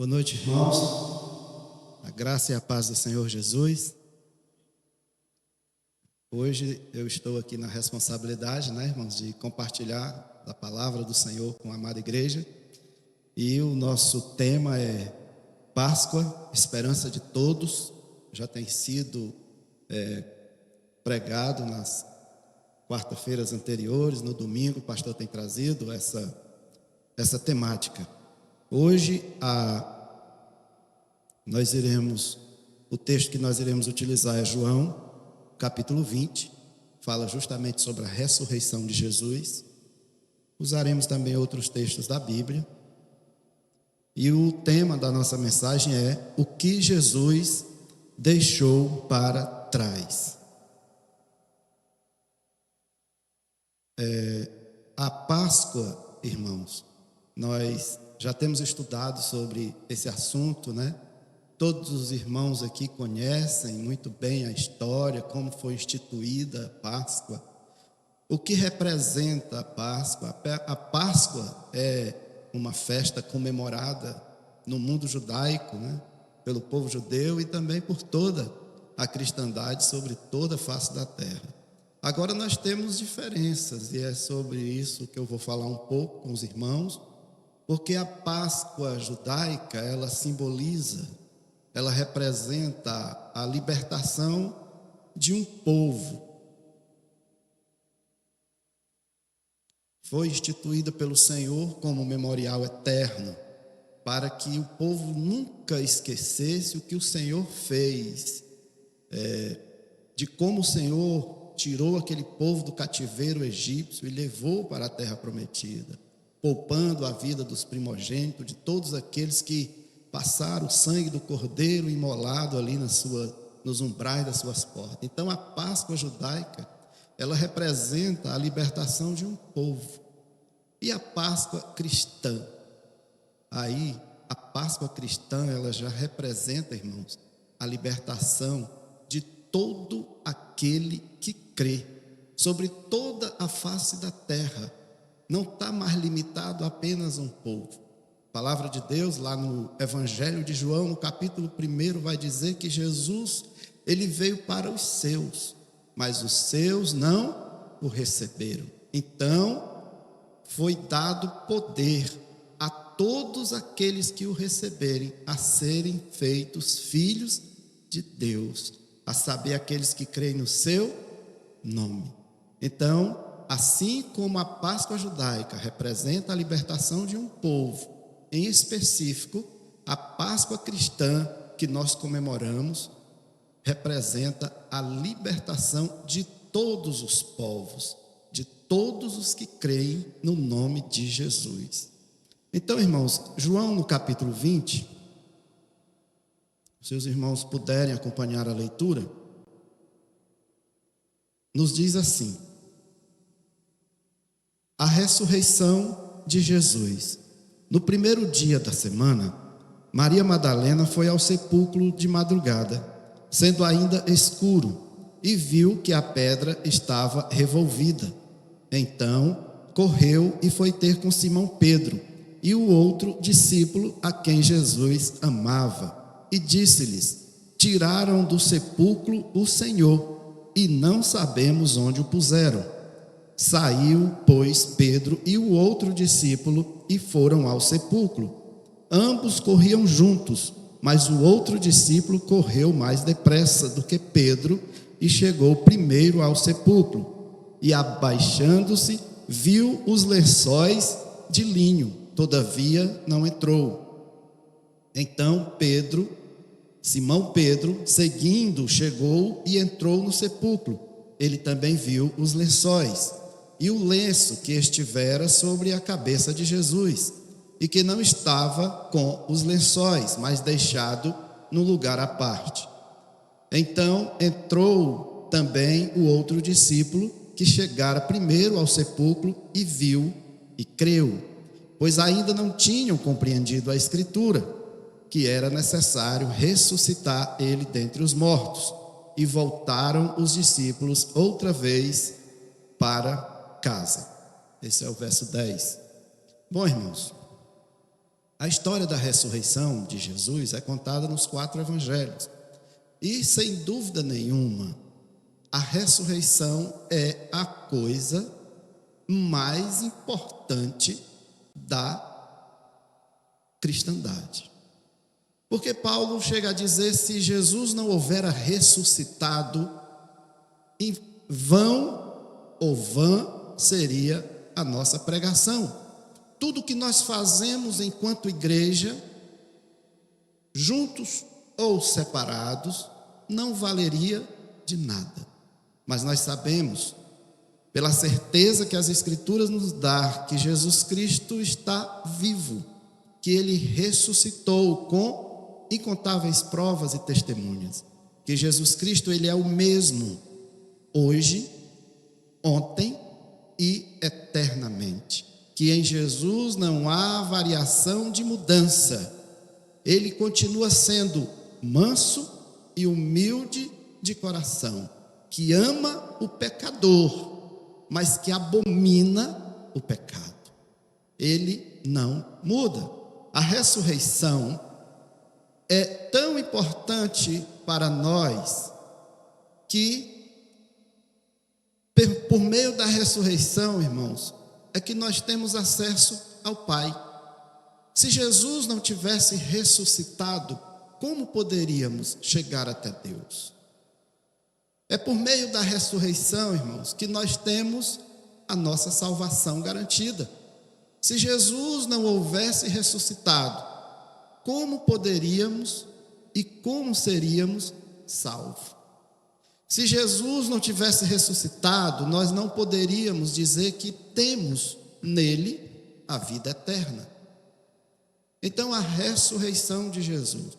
Boa noite, irmãos. A graça e a paz do Senhor Jesus. Hoje eu estou aqui na responsabilidade, irmãos, de compartilhar a palavra do Senhor com a amada igreja. E o nosso tema é Páscoa, esperança de todos. Já tem sido pregado nas quarta-feiras anteriores, no domingo o pastor tem trazido essa temática. Hoje o texto que nós iremos utilizar é João, capítulo 20, fala justamente sobre a ressurreição de Jesus. Usaremos também outros textos da Bíblia. E o tema da nossa mensagem é o que Jesus deixou para trás. A Páscoa, irmãos, nós já temos estudado sobre esse assunto, Todos os irmãos aqui conhecem muito bem a história, como foi instituída a Páscoa, o que representa a Páscoa. A Páscoa é uma festa comemorada no mundo judaico, pelo povo judeu e também por toda a cristandade sobre toda a face da terra. Agora nós temos diferenças e é sobre isso que eu vou falar um pouco com os irmãos, porque a Páscoa judaica, ela representa a libertação de um povo. Foi instituída pelo Senhor como memorial eterno, para que o povo nunca esquecesse o que o Senhor fez, de como o Senhor tirou aquele povo do cativeiro egípcio e levou para a terra prometida, poupando a vida dos primogênitos, de todos aqueles que passaram o sangue do cordeiro imolado ali nos umbrais das suas portas. Então a Páscoa judaica, ela representa a libertação de um povo. E a Páscoa cristã? Aí, a Páscoa cristã, ela já representa, irmãos, a libertação de todo aquele que crê, sobre toda a face da terra. Não está mais limitado a apenas um povo. A palavra de Deus, lá no Evangelho de João, no capítulo 1, vai dizer que Jesus, ele veio para os seus, mas os seus não o receberam. Então, foi dado poder a todos aqueles que o receberem a serem feitos filhos de Deus, a saber, aqueles que creem no seu nome. Então, assim como a Páscoa judaica representa a libertação de um povo, em específico, a Páscoa cristã que nós comemoramos representa a libertação de todos os povos, de todos os que creem no nome de Jesus. Então, irmãos, João no capítulo 20, se os irmãos puderem acompanhar a leitura, nos diz assim: a ressurreição de Jesus. No primeiro dia da semana, Maria Madalena foi ao sepulcro de madrugada, sendo ainda escuro, e viu que a pedra estava revolvida. Então, correu e foi ter com Simão Pedro e o outro discípulo a quem Jesus amava, e disse-lhes: tiraram do sepulcro o Senhor, e não sabemos onde o puseram. Saiu, pois, Pedro e o outro discípulo e foram ao sepulcro. Ambos corriam juntos, mas o outro discípulo correu mais depressa do que Pedro e chegou primeiro ao sepulcro. E, abaixando-se, viu os lençóis de linho, todavia não entrou. Então Simão Pedro, seguindo, chegou e entrou no sepulcro. Ele também viu os lençóis e o lenço que estivera sobre a cabeça de Jesus, e que não estava com os lençóis, mas deixado no lugar à parte. Então entrou também o outro discípulo, que chegara primeiro ao sepulcro e viu e creu, pois ainda não tinham compreendido a Escritura, que era necessário ressuscitar ele dentre os mortos. E voltaram os discípulos outra vez para casa. Esse é o verso 10. Bom, irmãos, A história da ressurreição de Jesus é contada nos 4 evangelhos. E, sem dúvida nenhuma, a ressurreição é a coisa mais importante da cristandade. Porque Paulo chega a dizer: se Jesus não houvera ressuscitado, em vão ou vã seria a nossa pregação. Tudo que nós fazemos enquanto igreja, juntos ou separados, não valeria de nada. Mas nós sabemos, pela certeza que as Escrituras nos dão, que Jesus Cristo está vivo, que Ele ressuscitou com incontáveis provas e testemunhas, que Jesus Cristo, Ele é o mesmo, hoje, ontem e eternamente, que em Jesus não há variação de mudança. Ele continua sendo manso e humilde de coração, que ama o pecador, mas que abomina o pecado. Ele não muda. A ressurreição é tão importante para nós que, por meio da ressurreição, irmãos, é que nós temos acesso ao Pai. Se Jesus não tivesse ressuscitado, como poderíamos chegar até Deus? É por meio da ressurreição, irmãos, que nós temos a nossa salvação garantida. Se Jesus não houvesse ressuscitado, como poderíamos e como seríamos salvos? Se Jesus não tivesse ressuscitado, nós não poderíamos dizer que temos nele a vida eterna. Então, a ressurreição de Jesus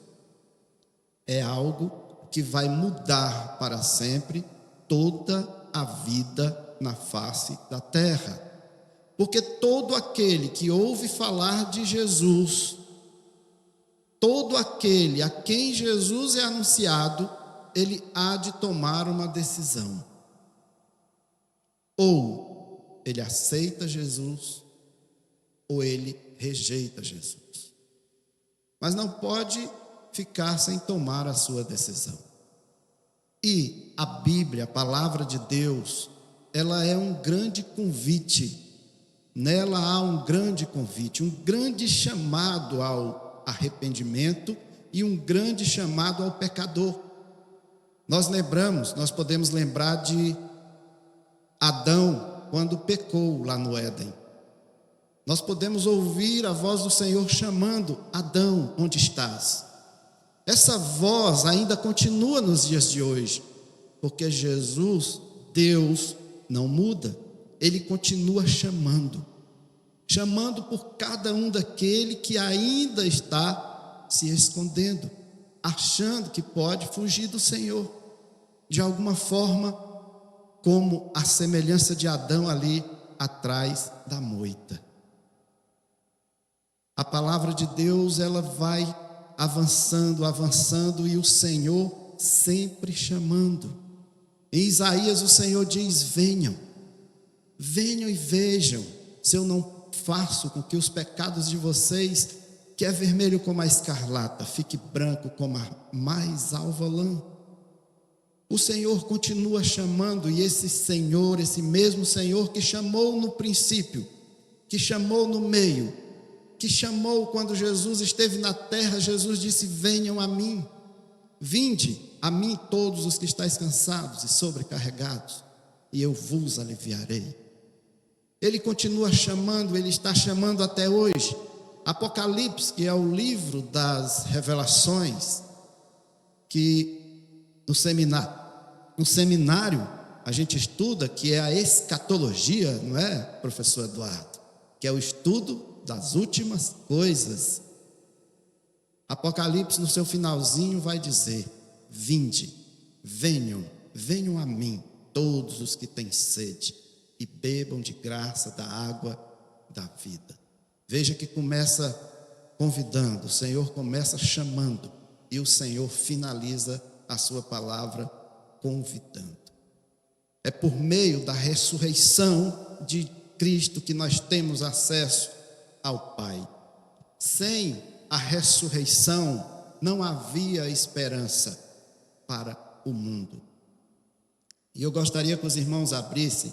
é algo que vai mudar para sempre toda a vida na face da terra. Porque todo aquele que ouve falar de Jesus, todo aquele a quem Jesus é anunciado, ele há de tomar uma decisão. Ou ele aceita Jesus, ou ele rejeita Jesus. Mas não pode ficar sem tomar a sua decisão. E a Bíblia, a palavra de Deus, ela é um grande convite. Nela há um grande convite, um grande chamado ao arrependimento e um grande chamado ao pecador. Nós podemos lembrar de Adão quando pecou lá no Éden. Nós podemos ouvir a voz do Senhor chamando: Adão, onde estás? Essa voz ainda continua nos dias de hoje, porque Jesus, Deus, não muda. Ele continua chamando por cada um daquele que ainda está se escondendo, achando que pode fugir do Senhor, de alguma forma, como a semelhança de Adão ali atrás da moita. A palavra de Deus, ela vai avançando, e o Senhor sempre chamando. Em Isaías o Senhor diz: venham e vejam, se eu não faço com que os pecados de vocês, que é vermelho como a escarlata, fique branco como a mais alva lã. O Senhor continua chamando, e esse Senhor, esse mesmo Senhor que chamou no princípio, que chamou no meio, que chamou quando Jesus esteve na terra, Jesus disse: venham a mim, vinde a mim todos os que estáis cansados e sobrecarregados, e eu vos aliviarei. Ele continua chamando, ele está chamando até hoje. Apocalipse, que é o livro das revelações, que no seminário a gente estuda, que é a escatologia, não é, professor Eduardo? Que é o estudo das últimas coisas. Apocalipse, no seu finalzinho, vai dizer: vinde, venham a mim todos os que têm sede, e bebam de graça da água da vida. Veja que começa convidando, o Senhor começa chamando, e o Senhor finaliza a sua palavra convidando. É por meio da ressurreição de Cristo que nós temos acesso ao Pai. Sem a ressurreição, não havia esperança para o mundo. E eu gostaria que os irmãos abrissem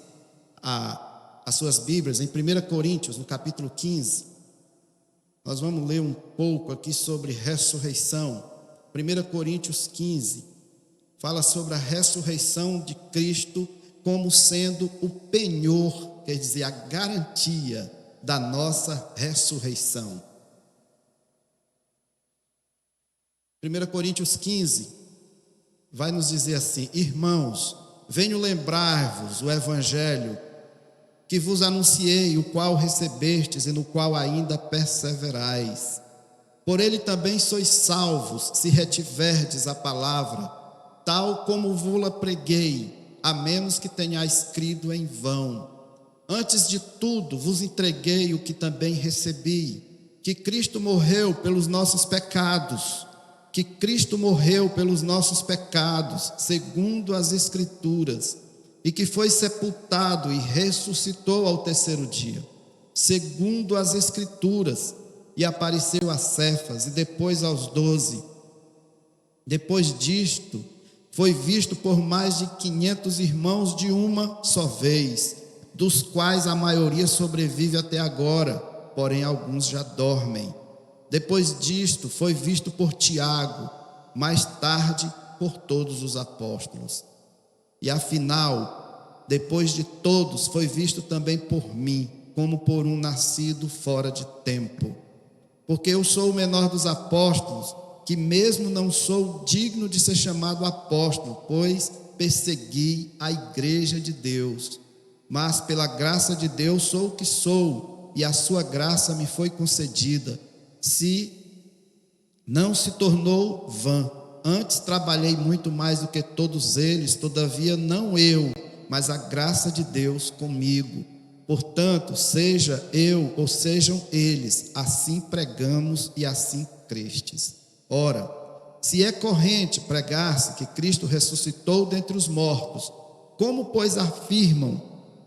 as suas Bíblias em 1 Coríntios, no capítulo 15. Nós vamos ler um pouco aqui sobre ressurreição. 1 Coríntios 15 fala sobre a ressurreição de Cristo como sendo o penhor, quer dizer, a garantia da nossa ressurreição. 1 Coríntios 15 vai nos dizer assim: irmãos, venho lembrar-vos o evangelho que vos anunciei, o qual recebestes e no qual ainda perseverais. Por ele também sois salvos, se retiverdes a palavra, tal como vos-la preguei, a menos que tenhais crido em vão. Antes de tudo vos entreguei o que também recebi, que Cristo morreu pelos nossos pecados, segundo as Escrituras, e que foi sepultado e ressuscitou ao terceiro dia, segundo as Escrituras, e apareceu a Cefas e depois aos 12. Depois disto, foi visto por mais de 500 irmãos de uma só vez, dos quais a maioria sobrevive até agora, porém alguns já dormem. Depois disto, foi visto por Tiago, mais tarde por todos os apóstolos. E afinal, depois de todos, foi visto também por mim, como por um nascido fora de tempo. Porque eu sou o menor dos apóstolos, que mesmo não sou digno de ser chamado apóstolo, pois persegui a igreja de Deus. Mas pela graça de Deus sou o que sou, e a sua graça me foi concedida. Não se tornou vã. Antes trabalhei muito mais do que todos eles, todavia não eu, mas a graça de Deus comigo. Portanto, seja eu ou sejam eles, assim pregamos e assim crestes. Ora, se é corrente pregar-se que Cristo ressuscitou dentre os mortos, como, pois, afirmam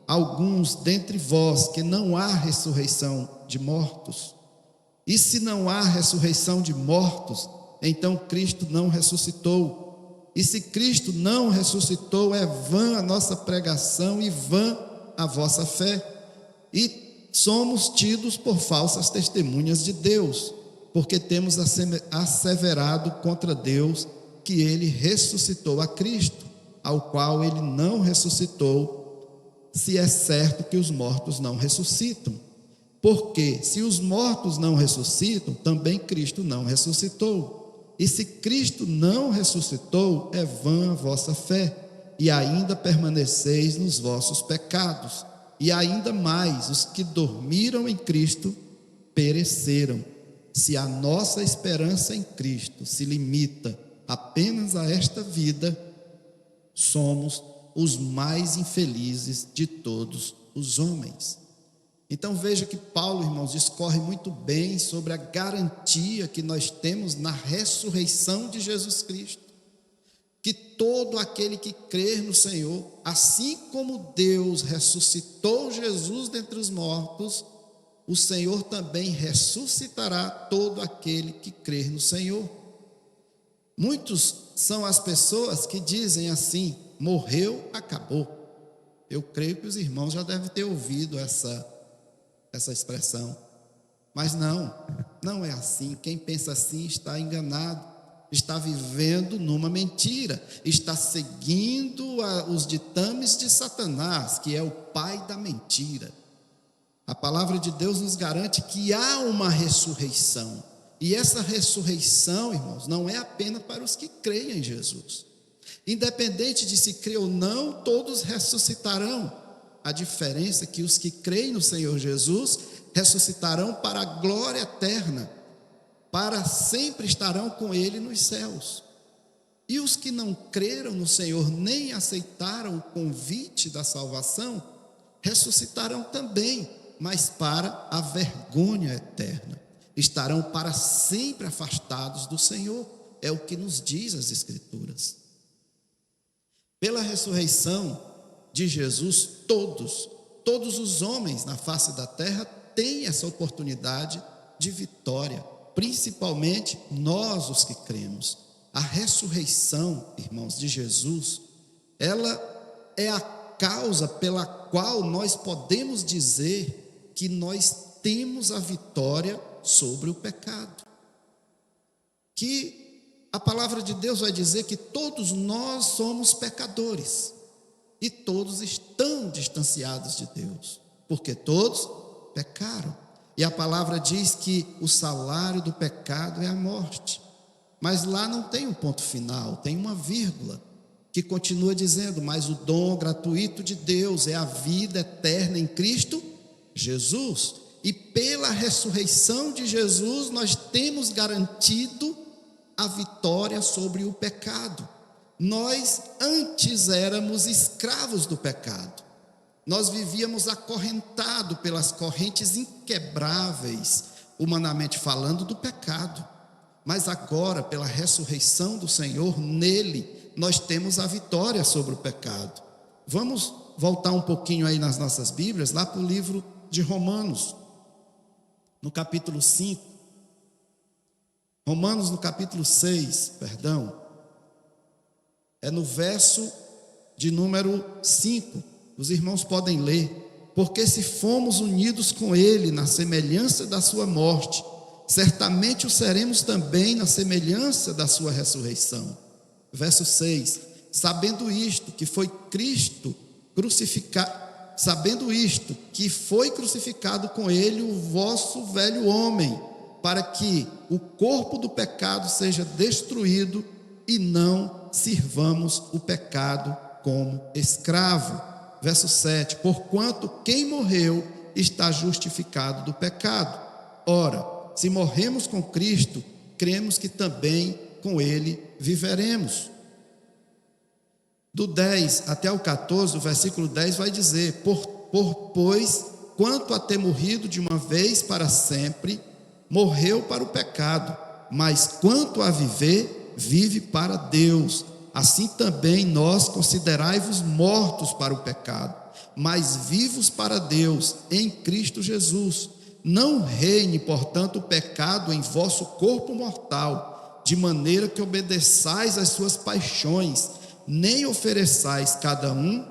alguns dentre vós que não há ressurreição de mortos? E se não há ressurreição de mortos, então Cristo não ressuscitou. E se Cristo não ressuscitou, é vã a nossa pregação e vã a vossa fé. E somos tidos por falsas testemunhas de Deus, porque temos asseverado contra Deus que ele ressuscitou a Cristo, ao qual ele não ressuscitou, se é certo que os mortos não ressuscitam. Porque se os mortos não ressuscitam, também Cristo não ressuscitou. E se Cristo não ressuscitou, é vã a vossa fé, e ainda permaneceis nos vossos pecados. E ainda mais, os que dormiram em Cristo pereceram. Se a nossa esperança em Cristo se limita apenas a esta vida, somos os mais infelizes de todos os homens. Então veja que Paulo, irmãos, discorre muito bem sobre a garantia que nós temos na ressurreição de Jesus Cristo. Que todo aquele que crer no Senhor, assim como Deus ressuscitou Jesus dentre os mortos, o Senhor também ressuscitará todo aquele que crer no Senhor. Muitos são as pessoas que dizem assim: morreu, acabou. Eu creio que os irmãos já devem ter ouvido essa expressão. Mas não é assim. Quem pensa assim está enganado, está vivendo numa mentira, está seguindo os ditames de Satanás, que é o pai da mentira. A palavra de Deus nos garante que há uma ressurreição, e essa ressurreição, irmãos, não é apenas para os que creem em Jesus. Independente de se crê ou não, todos ressuscitarão. A diferença é que os que creem no Senhor Jesus ressuscitarão para a glória eterna, para sempre estarão com Ele nos céus. E os que não creram no Senhor, nem aceitaram o convite da salvação, ressuscitarão também, mas para a vergonha eterna. Estarão para sempre afastados do Senhor. É o que nos diz as Escrituras. Pela ressurreição de Jesus, todos os homens na face da terra têm essa oportunidade de vitória, principalmente nós os que cremos. A ressurreição, irmãos, de Jesus, ela é a causa pela qual nós podemos dizer que nós temos a vitória sobre o pecado. Que a palavra de Deus vai dizer que todos nós somos pecadores e todos estão distanciados de Deus, porque todos pecaram. E a palavra diz que o salário do pecado é a morte. Mas lá não tem um ponto final, tem uma vírgula que continua dizendo: mas o dom gratuito de Deus é a vida eterna em Cristo Jesus. E pela ressurreição de Jesus nós temos garantido a vitória sobre o pecado. Nós antes éramos escravos do pecado. Nós vivíamos acorrentados pelas correntes inquebráveis, humanamente falando, do pecado. Mas agora, pela ressurreição do Senhor, nele nós temos a vitória sobre o pecado. Vamos voltar um pouquinho aí nas nossas Bíblias, lá para o livro de Romanos, no capítulo 5. Romanos no capítulo 6, perdão. É no verso de número 5. Os irmãos podem ler: porque se fomos unidos com ele na semelhança da sua morte, certamente o seremos também na semelhança da sua ressurreição. Verso 6: sabendo isto, que foi crucificado com ele o vosso velho homem, para que o corpo do pecado seja destruído e não sirvamos o pecado como escravo. Verso 7: porquanto quem morreu está justificado do pecado. Ora, se morremos com Cristo, cremos que também com ele viveremos. Do 10 até o 14, o versículo 10 vai dizer: pois, quanto a ter morrido de uma vez para sempre, morreu para o pecado, mas quanto a viver, vive para Deus. Assim também nós considerai-vos mortos para o pecado, mas vivos para Deus em Cristo Jesus. Não reine, portanto, o pecado em vosso corpo mortal, de maneira que obedeçais às suas paixões, nem ofereçais cada um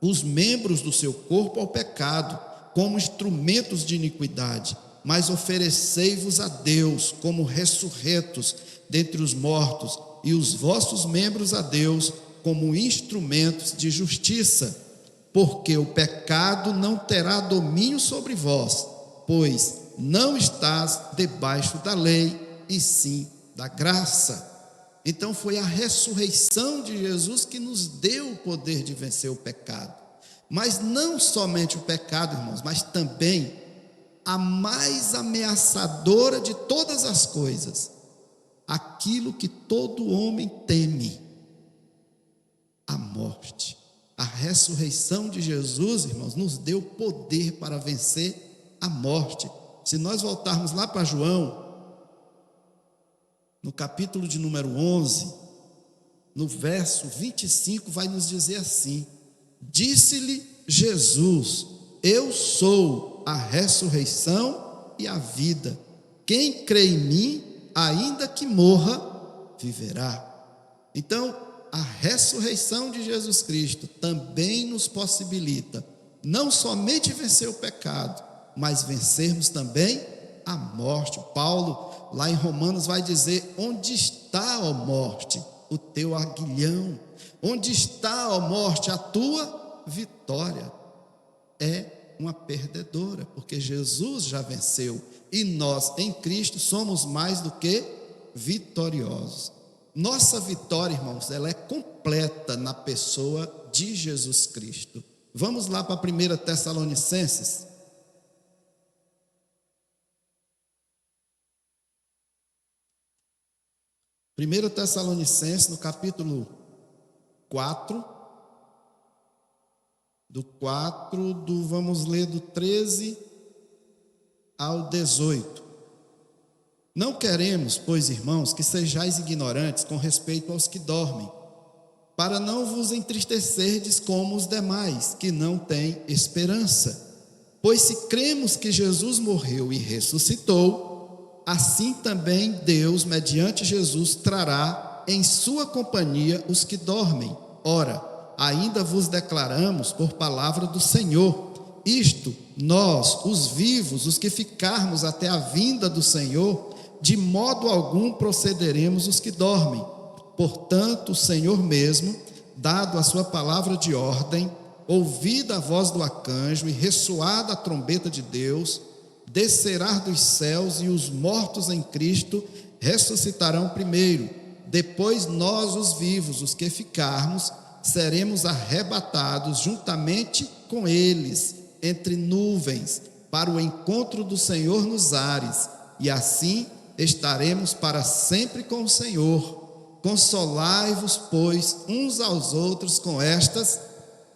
os membros do seu corpo ao pecado, como instrumentos de iniquidade, mas oferecei-vos a Deus como ressurretos dentre os mortos, e os vossos membros a Deus como instrumentos de justiça. Porque o pecado não terá domínio sobre vós, pois não estás debaixo da lei, e sim da graça. Então foi a ressurreição de Jesus que nos deu o poder de vencer o pecado. Mas não somente o pecado, irmãos, mas também a mais ameaçadora de todas as coisas, aquilo que todo homem teme: a morte. A ressurreição de Jesus, irmãos, nos deu poder para vencer a morte. Se nós voltarmos lá para João, no capítulo de número 11, no verso 25, vai nos dizer assim: disse-lhe Jesus: eu sou a ressurreição e a vida. Quem crê em mim, ainda que morra, viverá. Então, a ressurreição de Jesus Cristo também nos possibilita não somente vencer o pecado, mas vencermos também a morte. Paulo, lá em Romanos, vai dizer: onde está, ó morte, o teu aguilhão? Onde está, ó morte, a tua vitória? É uma perdedora, porque Jesus já venceu, e nós em Cristo somos mais do que vitoriosos. Nossa vitória, irmãos, ela é completa na pessoa de Jesus Cristo. Vamos lá para 1 Tessalonicenses. Primeiro Tessalonicenses, no capítulo 4, vamos ler do 13 ao 18. Não queremos, pois, irmãos, que sejais ignorantes com respeito aos que dormem, para não vos entristecerdes como os demais, que não têm esperança. Pois se cremos que Jesus morreu e ressuscitou, assim também Deus, mediante Jesus, trará em sua companhia os que dormem. Ora, ainda vos declaramos por palavra do Senhor, isto, nós, os vivos, os que ficarmos até a vinda do Senhor, de modo algum procederemos os que dormem. Portanto, o Senhor mesmo, dado a sua palavra de ordem, ouvida a voz do arcanjo e ressoada a trombeta de Deus, descerá dos céus e os mortos em Cristo ressuscitarão primeiro. Depois nós, os vivos, os que ficarmos, seremos arrebatados juntamente com eles, entre nuvens, para o encontro do Senhor nos ares, e assim estaremos para sempre com o Senhor. Consolai-vos, pois, uns aos outros com estas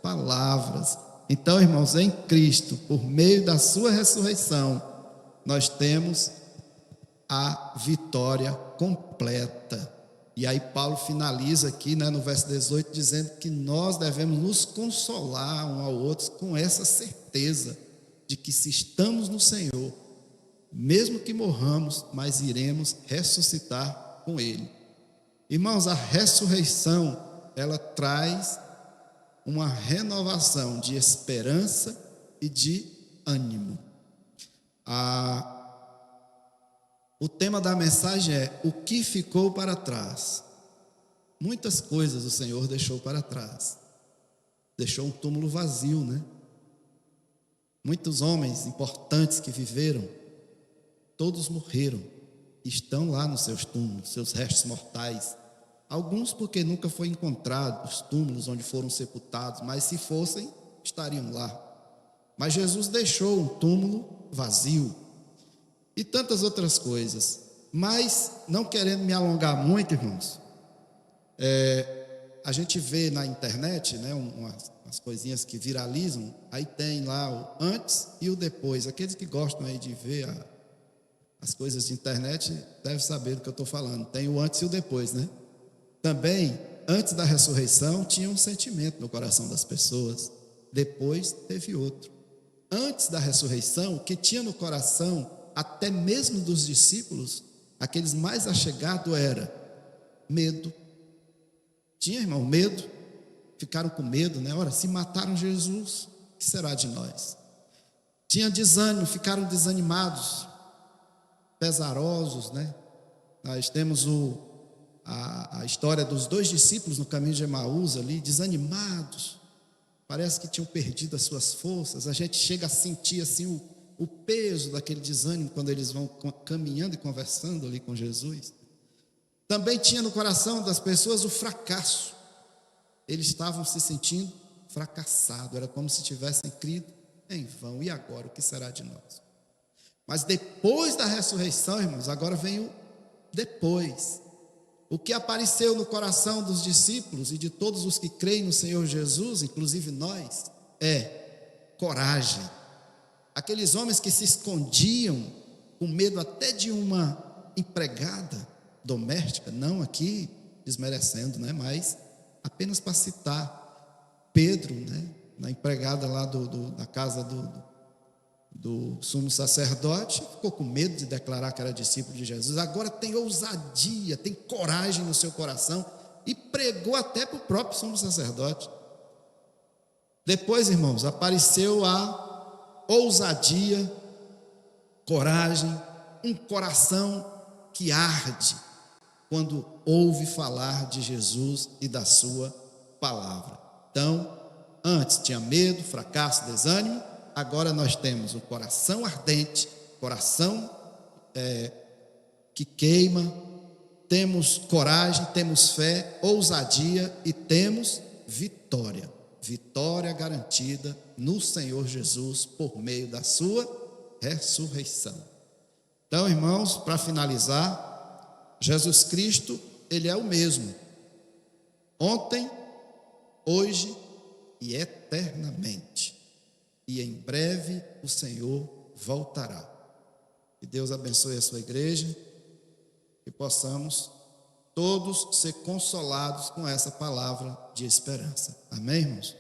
palavras. Então, irmãos, em Cristo, por meio da sua ressurreição, nós temos a vitória completa. E aí Paulo finaliza aqui, no verso 18, dizendo que nós devemos nos consolar um ao outro com essa certeza de que, se estamos no Senhor, mesmo que morramos, mas iremos ressuscitar com Ele. Irmãos, a ressurreição, ela traz uma renovação de esperança e de ânimo. O tema da mensagem é: o que ficou para trás? Muitas coisas o Senhor deixou para trás. Deixou um túmulo vazio, Muitos homens importantes que viveram, todos morreram, estão lá nos seus túmulos, seus restos mortais. Alguns porque nunca foi encontrado os túmulos onde foram sepultados, mas se fossem, estariam lá. Mas Jesus deixou um túmulo vazio e tantas outras coisas. Mas, não querendo me alongar muito, irmãos, a gente vê na internet, umas coisinhas que viralizam, aí tem lá o antes e o depois. Aqueles que gostam aí de ver as coisas de internet devem saber do que eu estou falando. Tem o antes e o depois, Também, antes da ressurreição, tinha um sentimento no coração das pessoas. Depois teve outro. Antes da ressurreição, o que tinha no coração, até mesmo dos discípulos, aqueles mais achegados, era medo. Tinha, irmão, medo. Ficaram com medo, Ora, se mataram Jesus, o que será de nós? Tinha desânimo, ficaram desanimados, pesarosos, Nós temos a história dos 2 discípulos no caminho de Emaús ali, desanimados, parece que tinham perdido as suas forças. A gente chega a sentir assim o peso daquele desânimo quando eles vão caminhando e conversando ali com Jesus. Também tinha no coração das pessoas o fracasso. Eles estavam se sentindo fracassados, era como se tivessem crido em vão. E agora, o que será de nós? Mas depois da ressurreição, irmãos, agora vem o depois. O que apareceu no coração dos discípulos e de todos os que creem no Senhor Jesus, inclusive nós, é coragem. Aqueles homens que se escondiam com medo até de uma empregada doméstica, não aqui desmerecendo, mas apenas para citar Pedro, na empregada lá da casa do sumo sacerdote, ficou com medo de declarar que era discípulo de Jesus. Agora tem ousadia, tem coragem no seu coração e pregou até para o próprio sumo sacerdote. Depois, irmãos, apareceu a ousadia, coragem, um coração que arde quando ouve falar de Jesus e da sua palavra. Então, antes tinha medo, fracasso, desânimo. Agora nós temos o coração ardente, coração que queima, temos coragem, temos fé, ousadia e temos vitória. Vitória garantida no Senhor Jesus por meio da sua ressurreição. Então, irmãos, para finalizar, Jesus Cristo, Ele é o mesmo, ontem, hoje e eternamente. E em breve o Senhor voltará. Que Deus abençoe a sua igreja, que possamos todos ser consolados com essa palavra de esperança. Amém, irmãos?